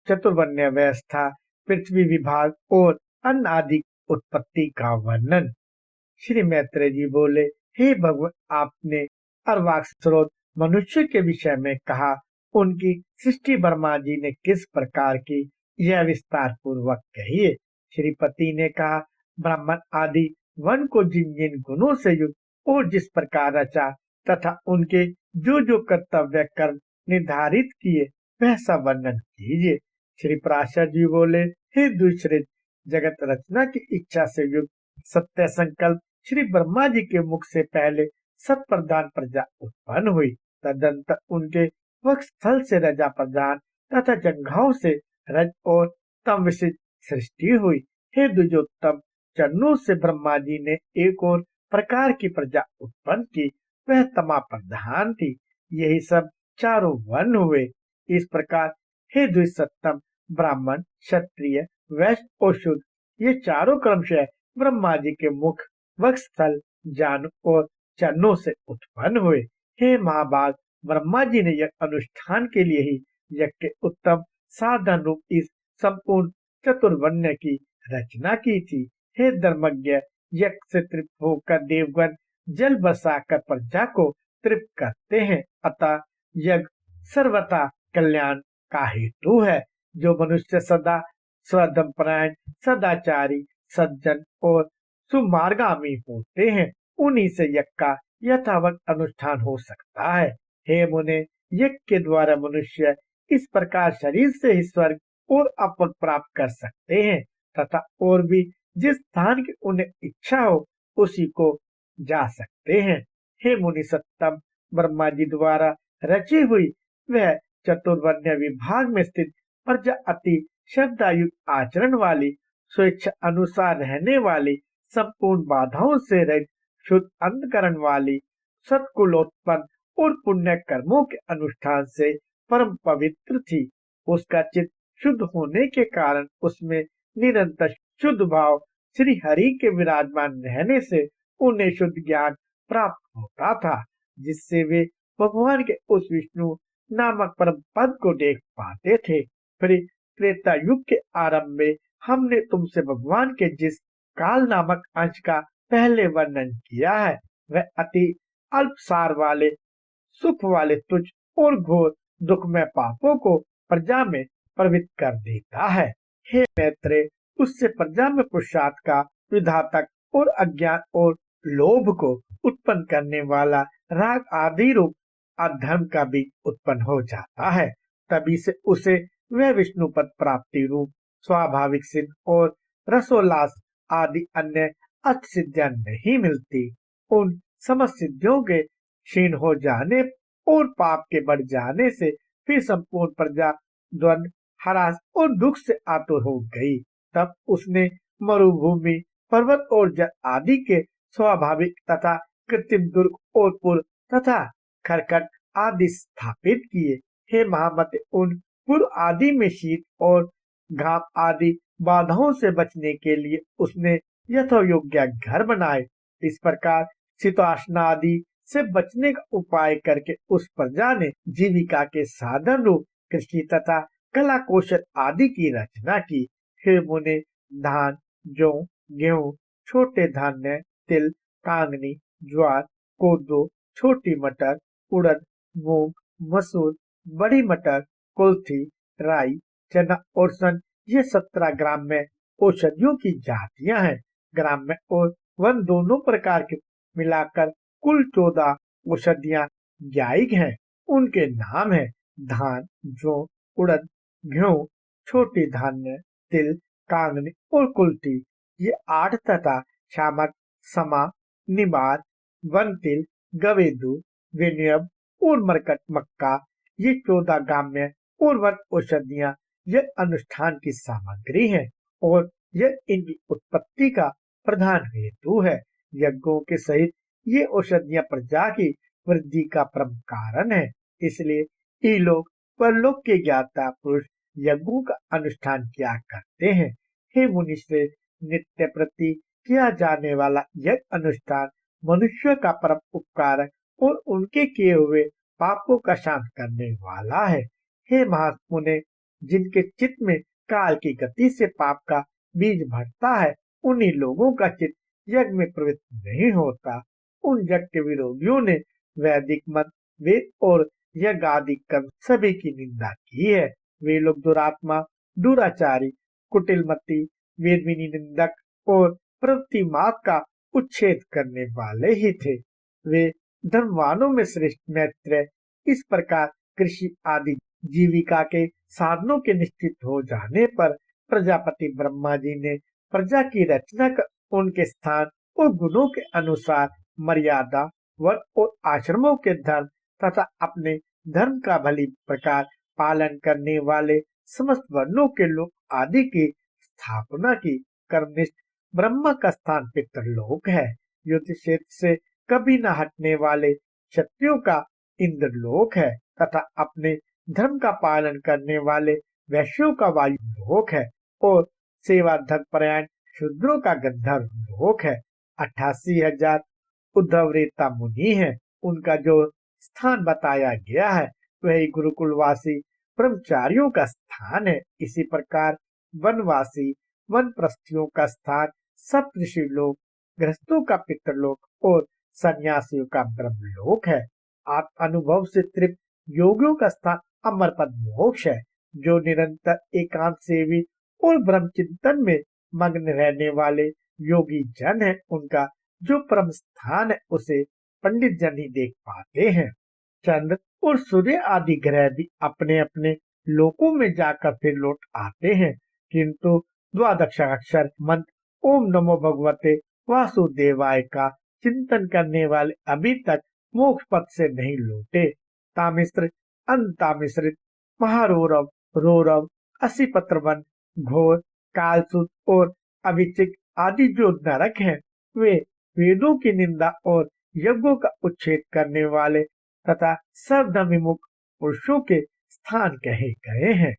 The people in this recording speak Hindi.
चतुर्वर्ण्य व्यवस्था, पृथ्वी विभाग और अन्न आदि उत्पत्ति का वर्णन। श्री मैत्रेय जी बोले, हे भगवान, आपने अर्वाक स्रोत मनुष्य के विषय में कहा, उनकी सृष्टि ब्रह्मा जी ने किस प्रकार की, यह विस्तार पूर्वक कहिए। श्रीपति ने कहा, ब्राह्मण आदि वन को जिन जिन गुणों से युक्त और जिस प्रकार रचा तथा उनके जो जो कर्तव्य कर्म निर्धारित किए, वह सब वर्णन कीजिए। श्री पराशर जी बोले, हे दूसरे, जगत रचना की इच्छा से युक्त सत्य संकल्प श्री ब्रह्मा जी के मुख से पहले सत प्रधान प्रजा उत्पन्न हुई। तदंतर उनके वक्षस्थल से रजा प्रधान तथा जंघाओं से रज और तम विशिष्ट सृष्टि हुई। हे द्विजोत्तम, चरणों से ब्रह्मा जी ने एक और प्रकार की प्रजा उत्पन्न की, वह तमा प्रधान थी। यही सब चारों वर्ण हुए। इस प्रकार हे द्विसत्तम, ब्राह्मण, क्षत्रिय, वैश्य और शूद्र, ये चारों क्रमशः ब्रह्मा जी के मुख, वक्षस्थल, जानु और चरणों से उत्पन्न हुए। हे महाभाग, ब्रह्मा जी ने यज्ञ अनुष्ठान के लिए ही यज्ञ के उत्तम साधन रूप इस संपूर्ण चतुर्वर्ण्य की रचना की थी। हे धर्मज्ञ, यज्ञ से तृप्त होकर देवगण जल बरसाकर प्रजा को तृप्त करते हैं, अतः यज्ञ सर्वथा कल्याण का हेतु है। जो मनुष्य सदा स्वधर्मपरायण, सदाचारी, सज्जन और सुमार्गामी होते हैं, उन्हीं से यज्ञ का यथावत अनुष्ठान हो सकता है। हे मुने, यज्ञ के द्वारा मनुष्य इस प्रकार शरीर से ही स्वर्ग और अपवर्ग प्राप्त कर सकते हैं तथा और भी जिस स्थान की उन्हें इच्छा हो उसी को जा सकते हैं। हे मुनि सत्तम, ब्रह्मा जी द्वारा रची हुई वह चतुर्वर्ण्य विभाग में स्थित प्रजा अति श्रद्धायुक्त आचरण वाली, स्वेच्छा अनुसार रहने वाली, संपूर्ण बाधाओं से रहित, शुद्ध अंतकरण वाली, सत्कुलोत्पन्न और पुण्य कर्मों के अनुष्ठान से परम पवित्र थी। उसका चित्त शुद्ध होने के कारण उसमें निरंतर शुद्ध भाव श्री हरि के विराजमान रहने से उन्हें शुद्ध ज्ञान प्राप्त होता था, जिससे वे भगवान के उस विष्णु नामक परम पद को देख पाते थे। फिर त्रेता युग के आरंभ में हमने तुमसे भगवान के जिस काल नामक अंश का पहले वर्णन किया है, वह अति अल्प सार वाले, सुख वाले, तुच्छ और घोर दुखमय पापों को प्रजा में प्रवृत्त कर देता है। हे मैत्रेय, उससे प्रजा में पुरुषार्थ का विधातक और अज्ञान और लोभ को उत्पन्न करने वाला राग आदि रूप अधर्म का भी उत्पन्न हो जाता है। तभी से उसे वह विष्णु पद प्राप्ति रूप स्वाभाविक सिद्ध और रसोल्लास आदि अन्य अष्ट सिद्धियां नहीं मिलती। उन समस्त सिद्धियों के क्षीण हो जाने और पाप के बढ़ जाने से फिर संपूर्ण प्रजा द्वंद, हरास और दुख से आतुर हो गई। तब उसने मरुभूमि, पर्वत और जल आदि के स्वाभाविक तथा कृत्रिम दुर्ग और पुर तथा खरकट आदि स्थापित किए। हे महामते, उन पुर आदि में शीत और घाम आदि बाधाओं से बचने के लिए उसने यथोयोग्य घर बनाए। इस प्रकार शीतोष्ण आदि से बचने का उपाय करके उस प्रजा ने जीविका के साधन रूप कृषि तथा कला कौशल आदि की रचना की। हे मुने, धान, जौ, गेहूं, छोटे धान्य, तिल, कांगनी, ज्वार, कोदो, छोटी मटर, उड़द, मूंग, मसूर, बड़ी मटर, कुल्थी, राई, चना और सन, ये 17 ग्राम्य औषधियों की जातियां हैं। ग्राम्य और वन दोनों प्रकार के मिलाकर कुल 14 औषधियां ज्ञायिक हैं। उनके नाम है धान, जौ, उड़द, गेहूं, छोटी धान्य, तिल, कांगनी और कुल्थी। ये 8 तथा शामक, समा, निबार, वन तिल, गवेदू, विनियम और मरकट मक्का, ये 14 ग्राम्य और वन औषधियां यह अनुष्ठान की सामग्री है और यह इनकी उत्पत्ति का प्रधान हेतु है। यज्ञों के सहित ये औषधियां प्रजा की वृद्धि का प्रमुख कारण है। इसलिए इलोक परलोक के ज्ञाता पुरुष यज्ञों का अनुष्ठान किया करते हैं। हे मुनिश्रेष्ठ, नित्य प्रति किया जाने वाला यज्ञ अनुष्ठान मनुष्य का परम उपकारक और उनके किए हुए पापों का शांत करने वाला है। हे महात्मुने, जिनके चित्त में काल की गति से पाप का बीज भरता है, उन्हीं लोगों का चित्त यज्ञ में प्रवृत्त नहीं होता। उन यज्ञ के विरोधियों ने वैदिक मत, वेद और यज्ञ आदि कर्म सभी की निंदा की है। वे लोग दुरात्मा, दुराचारी, कुटिलमती, वेद निंदक और प्रवृत्ति मार्ग का उच्छेद करने वाले ही थे। वे धर्मवानों में श्रेष्ठ मैत्रेय इस प्रकार कृषि आदि जीविका के साधनों के निश्चित हो जाने पर प्रजापति ब्रह्मा जी ने प्रजा की रचना कर उनके स्थान और गुणों के अनुसार मर्यादा, वर्ग और आश्रमों के धर्म तथा अपने धर्म का भली प्रकार पालन करने वाले समस्त वर्णों के लोग आदि की स्थापना की। कर्मनिष्ठ ब्रह्मा का स्थान पितृलोक है। युद्ध क्षेत्र से कभी न हटने वाले क्षत्रियों का इंद्रलोक है तथा अपने धर्म का पालन करने वाले वैश्यों का वायु लोक है और सेवा धर्म परायण शूद्रों का गंधर्व लोक है। 88,000 उद्धवरेता मुनि है। उनका जो स्थान बताया गया है वही गुरुकुलवासी ब्रह्मचारियों का स्थान है। इसी प्रकार वनवासी वनप्रस्थियों का स्थान सप्तऋषि लोक, गृहस्थों का पितृलोक और सन्यासियों का ब्रह्मलोक है। आत्म अनुभव से तृप्त योगियों का स्थान अमर पद मोक्ष है। जो निरंतर एकांत सेवी और ब्रह्म चिंतन में मग्न रहने वाले योगी जन है, उनका जो परम स्थान है उसे पंडित जन ही देख पाते हैं। चंद्र और सूर्य आदि ग्रह भी अपने अपने लोकों में जाकर फिर लौट आते हैं, किंतु द्वादशाक्षर मंत्र ओम नमो भगवते वासुदेवाय का चिंतन करने वाले अभी तक मोक्ष पद से नहीं लौटे। तामिश्र, अंतामिश्रित, महारौरव, रौरव, असीपत्रवन, घोर, कालसूत और अभिचिक आदि जो नरक हैं, वे वेदों की निंदा और यज्ञों का उच्छेद करने वाले तथा सर्वधर्म विमुख पुरुषों के स्थान कहे गए हैं।